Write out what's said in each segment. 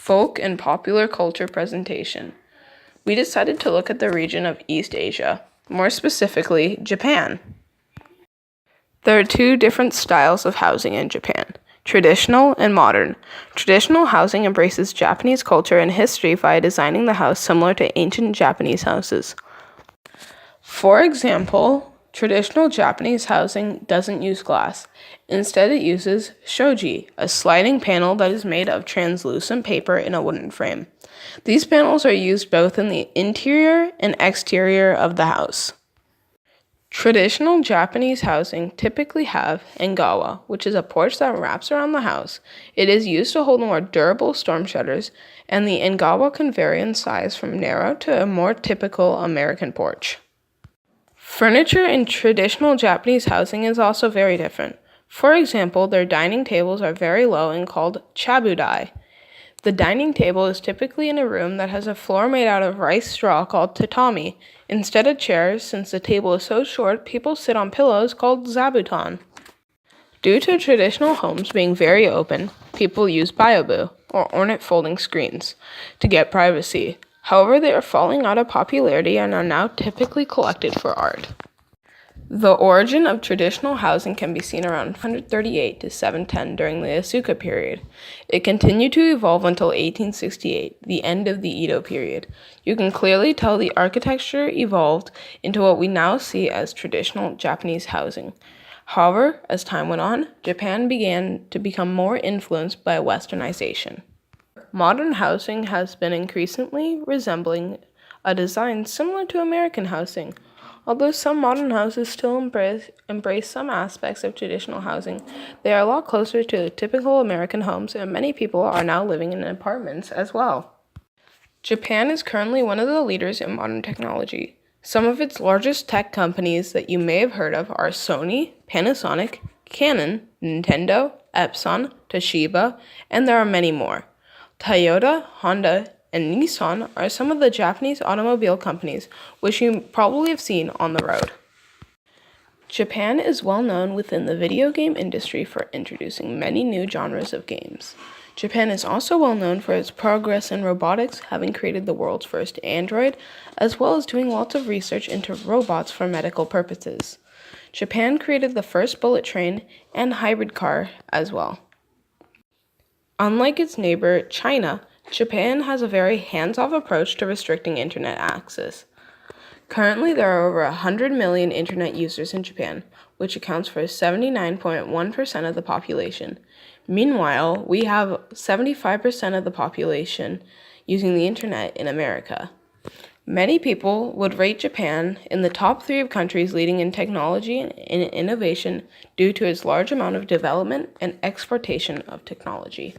folk and popular culture presentation. We decided to look at the region of East Asia, more specifically, Japan. There are two different styles of housing in Japan, traditional and modern. Traditional housing embraces Japanese culture and history via designing the house similar to ancient Japanese houses. For example, traditional Japanese housing doesn't use glass. Instead, it uses shoji, a sliding panel that is made of translucent paper in a wooden frame. These panels are used both in the interior and exterior of the house. Traditional Japanese housing typically have engawa, which is a porch that wraps around the house. It is used to hold more durable storm shutters, and the engawa can vary in size from narrow to a more typical American porch. Furniture in traditional Japanese housing is also very different. For example, their dining tables are very low and called chabudai. The dining table is typically in a room that has a floor made out of rice straw called tatami. Instead of chairs, since the table is so short, people sit on pillows called zabuton. Due to traditional homes being very open, people use byobu, or ornate folding screens, to get privacy. However, they are falling out of popularity and are now typically collected for art. The origin of traditional housing can be seen around 138 to 710 during the Asuka period. It continued to evolve until 1868, the end of the Edo period. You can clearly tell the architecture evolved into what we now see as traditional Japanese housing. However, as time went on, Japan began to become more influenced by westernization. Modern housing has been increasingly resembling a design similar to American housing. Although some modern houses still embrace some aspects of traditional housing, they are a lot closer to typical American homes, and many people are now living in apartments as well. Japan is currently one of the leaders in modern technology. Some of its largest tech companies that you may have heard of are Sony, Panasonic, Canon, Nintendo, Epson, Toshiba, and there are many more. Toyota, Honda, and Nissan are some of the Japanese automobile companies which you probably have seen on the road. Japan is well known within the video game industry for introducing many new genres of games. Japan is also well known for its progress in robotics, having created the world's first android, as well as doing lots of research into robots for medical purposes. Japan created the first bullet train and hybrid car as well. Unlike its neighbor, China, Japan has a very hands-off approach to restricting internet access. Currently, there are over 100 million internet users in Japan, which accounts for 79.1% of the population. Meanwhile, we have 75% of the population using the internet in America. Many people would rate Japan in the top 3 of countries leading in technology and innovation due to its large amount of development and exportation of technology.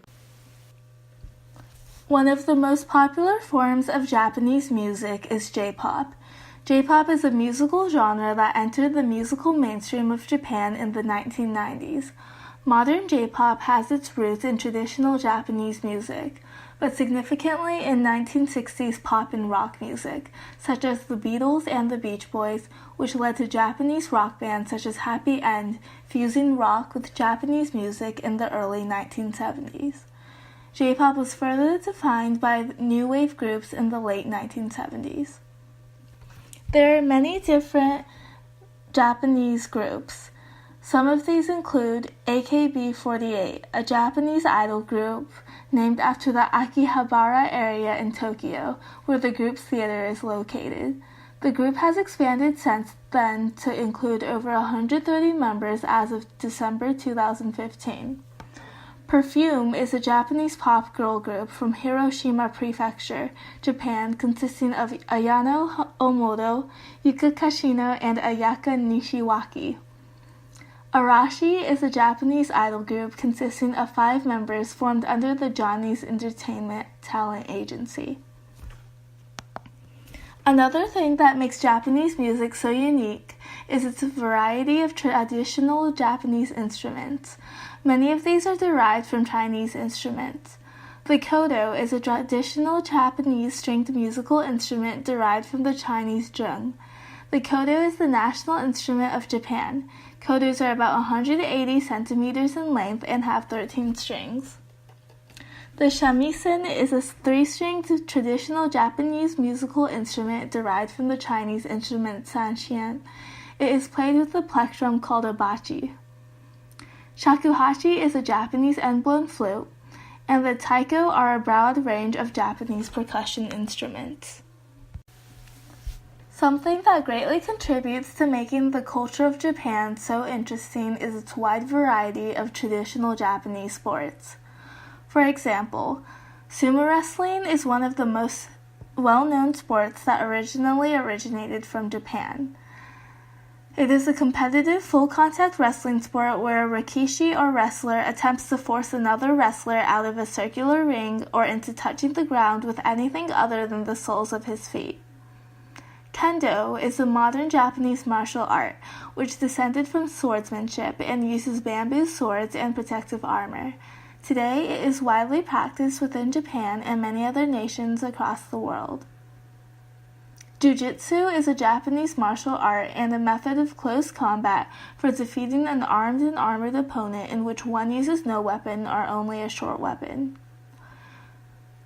One of the most popular forms of Japanese music is J-pop. J-pop is a musical genre that entered the musical mainstream of Japan in the 1990s. Modern J-pop has its roots in traditional Japanese music, but significantly in 1960s pop and rock music, such as the Beatles and the Beach Boys, which led to Japanese rock bands such as Happy End fusing rock with Japanese music in the early 1970s. J-pop was further defined by new wave groups in the late 1970s. There are many different Japanese groups. Some of these include AKB48, a Japanese idol group named after the Akihabara area in Tokyo, where the group's theater is located. The group has expanded since then to include over 130 members as of December 2015. Perfume is a Japanese pop girl group from Hiroshima Prefecture, Japan, consisting of Ayano Omoto, Yuka Kashino, and Ayaka Nishiwaki. Arashi is a Japanese idol group consisting of 5 members formed under the Johnny's Entertainment Talent Agency. Another thing that makes Japanese music so unique is its variety of traditional Japanese instruments. Many of these are derived from Chinese instruments. The koto is a traditional Japanese stringed musical instrument derived from the Chinese zheng. The koto is the national instrument of Japan. Kotos are about 180 centimeters in length and have 13 strings. The shamisen is a three-stringed traditional Japanese musical instrument derived from the Chinese instrument sanxian. It is played with a plectrum called a bachi. Shakuhachi is a Japanese end-blown flute, and the taiko are a broad range of Japanese percussion instruments. Something that greatly contributes to making the culture of Japan so interesting is its wide variety of traditional Japanese sports. For example, sumo wrestling is one of the most well-known sports that originally originated from Japan. It is a competitive full-contact wrestling sport where a rikishi or wrestler attempts to force another wrestler out of a circular ring or into touching the ground with anything other than the soles of his feet. Kendo is a modern Japanese martial art which descended from swordsmanship and uses bamboo swords and protective armor. Today, it is widely practiced within Japan and many other nations across the world. Jiu-jitsu is a Japanese martial art and a method of close combat for defeating an armed and armored opponent in which one uses no weapon or only a short weapon.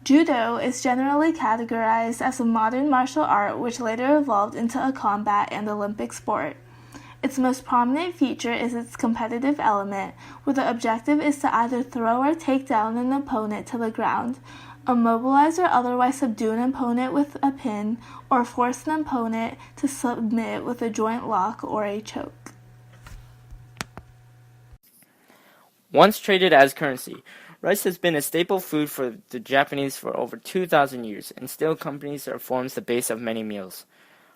Judo is generally categorized as a modern martial art which later evolved into a combat and Olympic sport. Its most prominent feature is its competitive element, where the objective is to either throw or take down an opponent to the ground, immobilize or otherwise subdue an opponent with a pin, or force an opponent to submit with a joint lock or a choke. Once traded as currency, rice has been a staple food for the Japanese for over 2,000 years, and still accompanies or forms the base of many meals.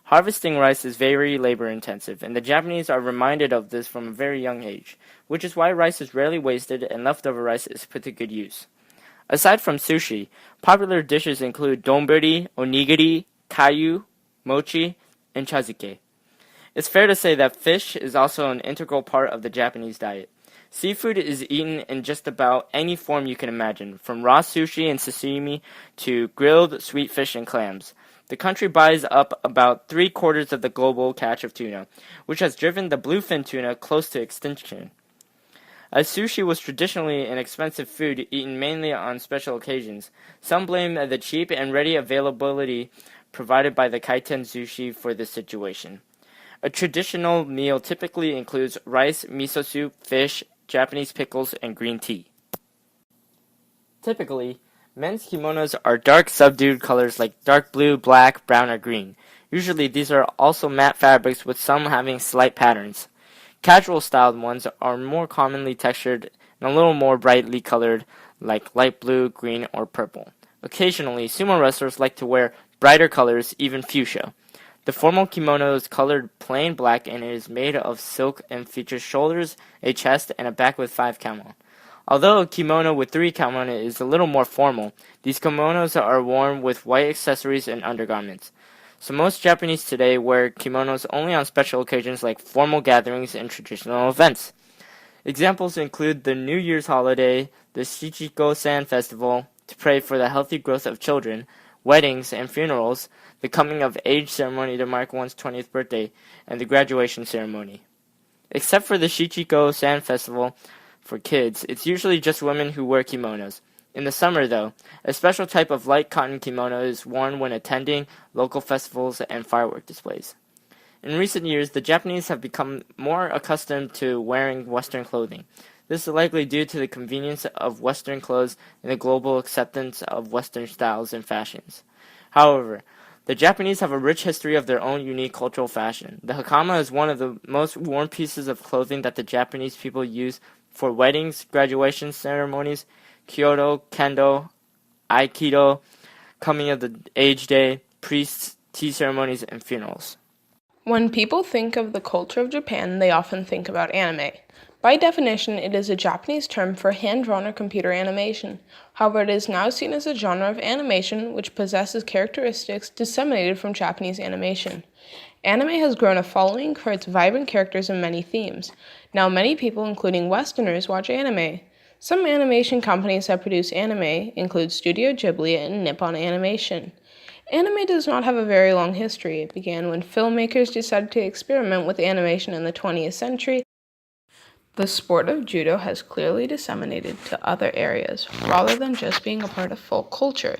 Harvesting rice is very labor-intensive, and the Japanese are reminded of this from a very young age, which is why rice is rarely wasted and leftover rice is put to good use. Aside from sushi, popular dishes include donburi, onigiri, kayu, mochi, and chazuke. It's fair to say that fish is also an integral part of the Japanese diet. Seafood is eaten in just about any form you can imagine, from raw sushi and sashimi to grilled sweet fish and clams. The country buys up about 3/4 of the global catch of tuna, which has driven the bluefin tuna close to extinction. As sushi was traditionally an expensive food eaten mainly on special occasions, some blame the cheap and ready availability provided by the kaiten sushi for this situation. A traditional meal typically includes rice, miso soup, fish, Japanese pickles, and green tea. Typically, men's kimonos are dark subdued colors like dark blue, black, brown, or green. Usually these are also matte fabrics with some having slight patterns. Casual styled ones are more commonly textured and a little more brightly colored like light blue, green, or purple. Occasionally, sumo wrestlers like to wear brighter colors, even fuchsia. The formal kimono is colored plain black and it is made of silk and features shoulders, a chest, and a back with 5 kamo. Although a kimono with 3 kamo is a little more formal, these kimonos are worn with white accessories and undergarments. So most Japanese today wear kimonos only on special occasions like formal gatherings and traditional events. Examples include the New Year's holiday, the Shichiko-san festival, to pray for the healthy growth of children, weddings and funerals, the coming of age ceremony to mark one's 20th birthday, and the graduation ceremony. Except for the Shichiko-san festival for kids, it's usually just women who wear kimonos. In the summer, though, a special type of light cotton kimono is worn when attending local festivals and firework displays. In recent years, the Japanese have become more accustomed to wearing Western clothing. This is likely due to the convenience of Western clothes and the global acceptance of Western styles and fashions. However, the Japanese have a rich history of their own unique cultural fashion. The hakama is one of the most worn pieces of clothing that the Japanese people use for weddings, graduation ceremonies, Kyoto, Kendo, Aikido, coming of the age day, priests, tea ceremonies, and funerals. When people think of the culture of Japan, they often think about anime. By definition, it is a Japanese term for hand-drawn or computer animation. However, it is now seen as a genre of animation which possesses characteristics disseminated from Japanese animation. Anime has grown a following for its vibrant characters and many themes. Now many people, including Westerners, watch anime. Some animation companies that produce anime include Studio Ghibli and Nippon Animation. Anime does not have a very long history. It began when filmmakers decided to experiment with animation in the 20th century. The sport of judo has clearly disseminated to other areas rather than just being a part of folk culture.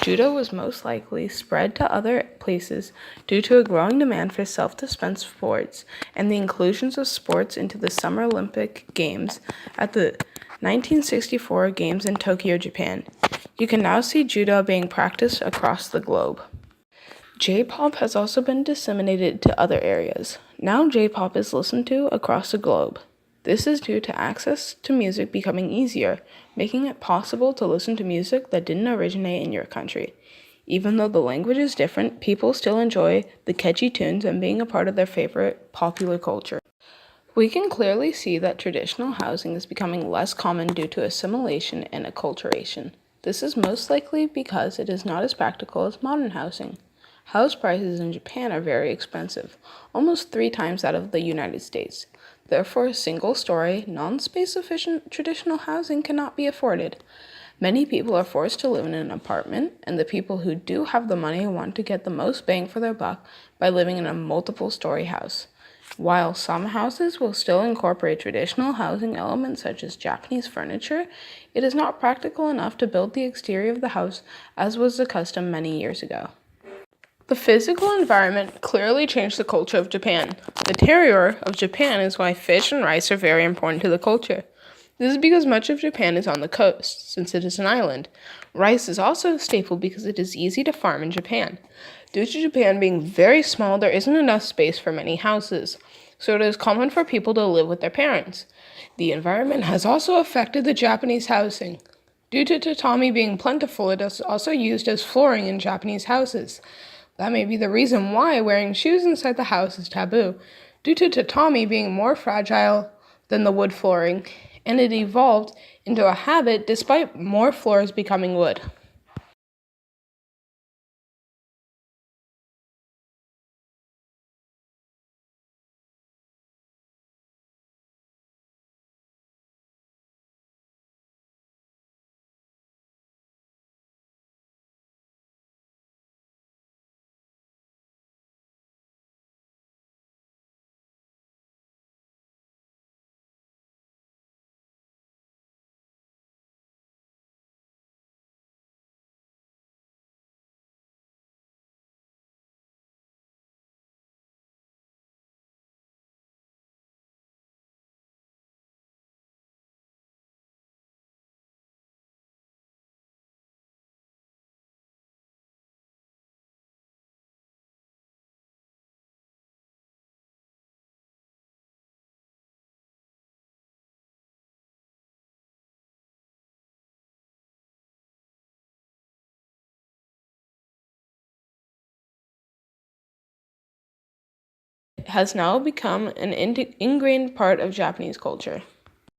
Judo was most likely spread to other places due to a growing demand for self-defense sports and the inclusions of sports into the Summer Olympic Games at the 1964 Games in Tokyo, Japan. You can now see judo being practiced across the globe. J-pop has also been disseminated to other areas. Now J-pop is listened to across the globe. This is due to access to music becoming easier, making it possible to listen to music that didn't originate in your country. Even though the language is different, people still enjoy the catchy tunes and being a part of their favorite popular culture. We can clearly see that traditional housing is becoming less common due to assimilation and acculturation. This is most likely because it is not as practical as modern housing. House prices in Japan are very expensive, almost 3 times that of the United States. Therefore, single-story, non-space-efficient traditional housing cannot be afforded. Many people are forced to live in an apartment, and the people who do have the money want to get the most bang for their buck by living in a multiple-story house. While some houses will still incorporate traditional housing elements such as Japanese furniture, it is not practical enough to build the exterior of the house as was the custom many years ago. The physical environment clearly changed the culture of Japan. The terroir of Japan is why fish and rice are very important to the culture. This is because much of Japan is on the coast, since it is an island. Rice is also a staple because it is easy to farm in Japan. Due to Japan being very small, there isn't enough space for many houses, so it is common for people to live with their parents. The environment has also affected the Japanese housing. Due to tatami being plentiful, it is also used as flooring in Japanese houses. That may be the reason why wearing shoes inside the house is taboo, due to tatami being more fragile than the wood flooring, and it evolved into a habit despite more floors becoming wood. It has now become an ingrained part of Japanese culture.